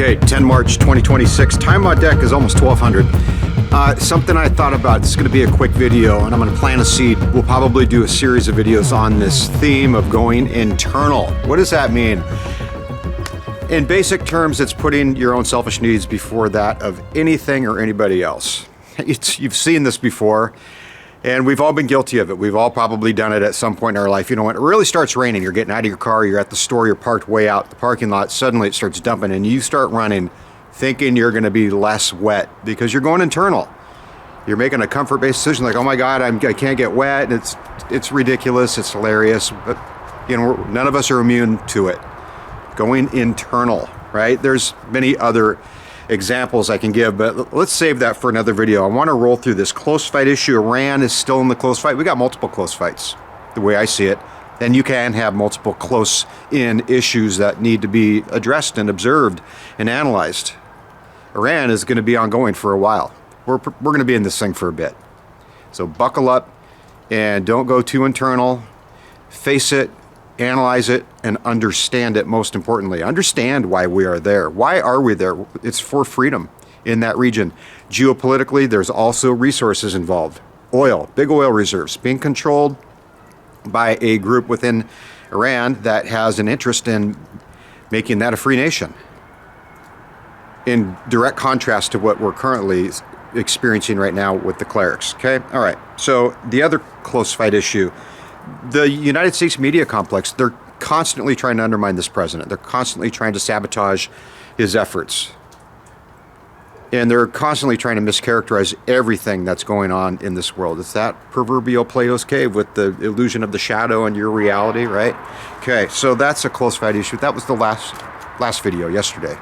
Okay, 10 March 2026. Time on deck is almost 1200. Something I thought about, this is going to be a quick video, and I'm going to plant a seed. We'll probably do a series of videos on this theme of going internal. What does that mean? In basic terms, it's putting your own selfish needs before that of anything or anybody else. You've seen this before, and we've all been guilty of it. We've all probably done it at some point in our life. You know, when it really starts raining, you're getting out of your car, you're at the store, you're parked way out the parking lot, suddenly it starts dumping, and you start running thinking you're going to be less wet because you're going internal. You're making a comfort-based decision like, oh my God, I can't get wet. And it's ridiculous, it's hilarious, but you know, none of us are immune to it. Going internal, right? There's many other examples I can give, but let's save that for another video. I want to roll through this close fight issue. Iran is still in the close fight. We got multiple close fights, the way I see it. And you can have multiple close-in issues that need to be addressed and observed and analyzed. Iran is going to be ongoing for a while. We're going to be in this thing for a bit. So buckle up and don't go too internal. Face it, analyze it, and understand it. Most importantly, understand why we are there. Why are we there? It's for freedom in that region. Geopolitically, there's also resources involved. Oil, big oil reserves being controlled by a group within Iran that has an interest in making that a free nation, in direct contrast to what we're currently experiencing right now with the clerics. Okay, all right. So the other close fight issue, the United States media complex, they're constantly trying to undermine this president. They're constantly trying to sabotage his efforts. And they're constantly trying to mischaracterize everything that's going on in this world. It's that proverbial Plato's cave with the illusion of the shadow and your reality, right? Okay, so that's a close fight issue. That was the last video yesterday.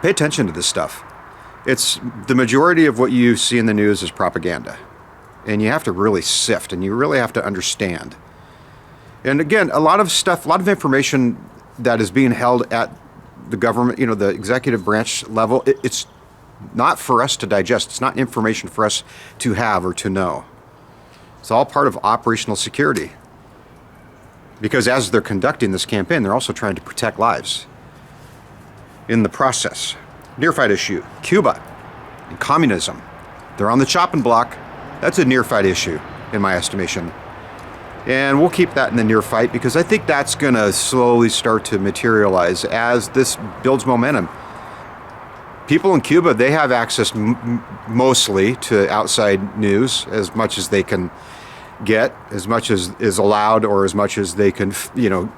Pay attention to this stuff. It's the majority of what you see in the news is propaganda. And you have to really sift, and you really have to understand. And again, a lot of stuff, a lot of information that is being held at the government, you know, the executive branch level, it's not for us to digest. It's not information for us to have or to know. It's all part of operational security. Because as they're conducting this campaign, they're also trying to protect lives in the process. Near fight issue, Cuba and communism. They're on the chopping block. That's a near fight issue, in my estimation. And we'll keep that in the near fight because I think that's going to slowly start to materialize as this builds momentum. People in Cuba, they have access mostly to outside news as much as they can get, as much as is allowed, or as much as they can, you know,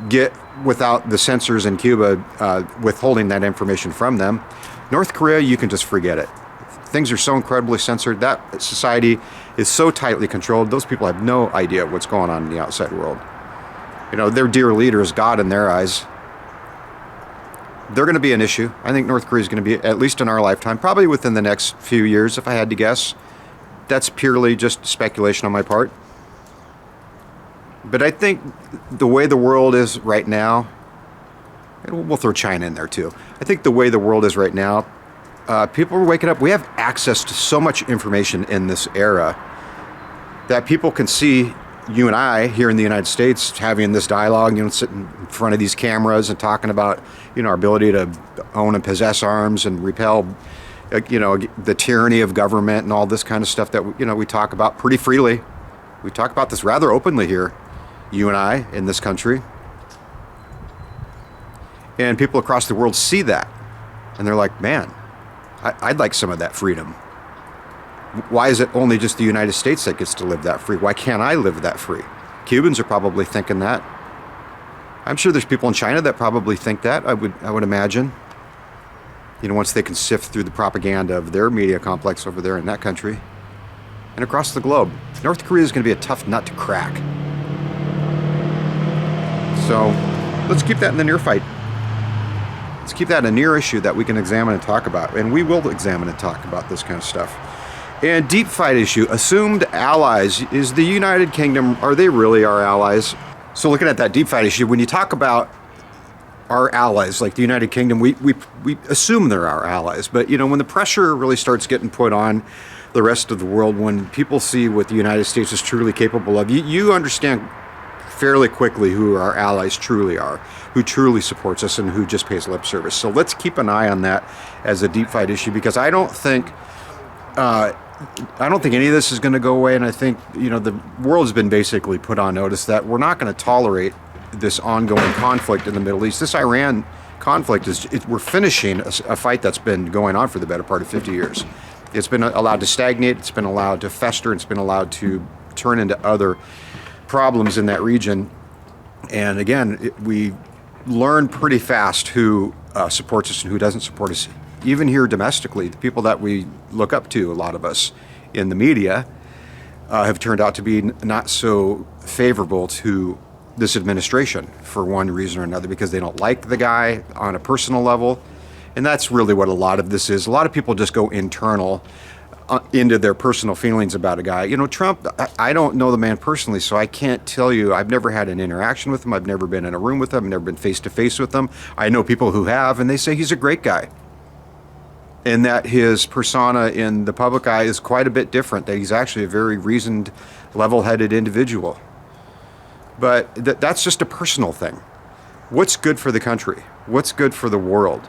get without the censors in Cuba withholding that information from them. North Korea, you can just forget it. Things are so incredibly censored. That society is so tightly controlled. Those people have no idea what's going on in the outside world. You know, their dear leader is God in their eyes. They're going to be an issue. I think North Korea is going to be, at least in our lifetime, probably within the next few years, if I had to guess. That's purely just speculation on my part. But I think the way the world is right now, and we'll throw China in there too. I think the way the world is right now, people are waking up. We have access to so much information in this era that people can see you and I here in the United States having this dialogue, you know, sitting in front of these cameras and talking about, you know, our ability to own and possess arms and repel, you know, the tyranny of government and all this kind of stuff that, you know, we talk about pretty freely. We talk about this rather openly here, you and I, in this country. And people across the world see that. And they're like, man, I'd like some of that freedom. Why is it only just the United States that gets to live that free? Why can't I live that free? Cubans are probably thinking that. I'm sure there's people in China that probably think that, I would imagine. You know, once they can sift through the propaganda of their media complex over there in that country. And across the globe. North Korea is going to be a tough nut to crack. So, let's keep that in the near fight. Let's keep that a near issue that we can examine and talk about. And we will examine and talk about this kind of stuff. And deep fight issue, assumed allies. Is the United Kingdom, are they really our allies? So looking at that deep fight issue, when you talk about our allies, like the United Kingdom, we assume they're our allies. But, you know, when the pressure really starts getting put on the rest of the world, when people see what the United States is truly capable of, you understand fairly quickly who our allies truly are, who truly supports us, and who just pays lip service. So let's keep an eye on that as a deep fight issue, because I don't think any of this is going to go away. And I think, the world's been basically put on notice that we're not going to tolerate this ongoing conflict in the Middle East. This Iran conflict we're finishing a fight that's been going on for the better part of 50 years. It's been allowed to stagnate, it's been allowed to fester, it's been allowed to turn into other problems in that region. And again, we learn pretty fast who supports us and who doesn't support us. Even here domestically, the people that we look up to, a lot of us in the media, have turned out to be not so favorable to this administration for one reason or another, because they don't like the guy on a personal level. And that's really what a lot of this is. A lot of people just go internal into their personal feelings about a guy. Trump, I don't know the man personally, so I can't tell you. I've never had an interaction with him. I've never been in a room with him. I've never been face to face with him. I know people who have, and they say he's a great guy, and that his persona in the public eye is quite a bit different, that he's actually a very reasoned, level-headed individual. But that's just a personal thing. What's good for the country? What's good for the world?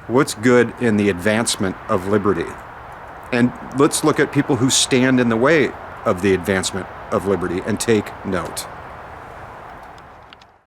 What's good in the advancement of liberty? And let's look at people who stand in the way of the advancement of liberty and take note.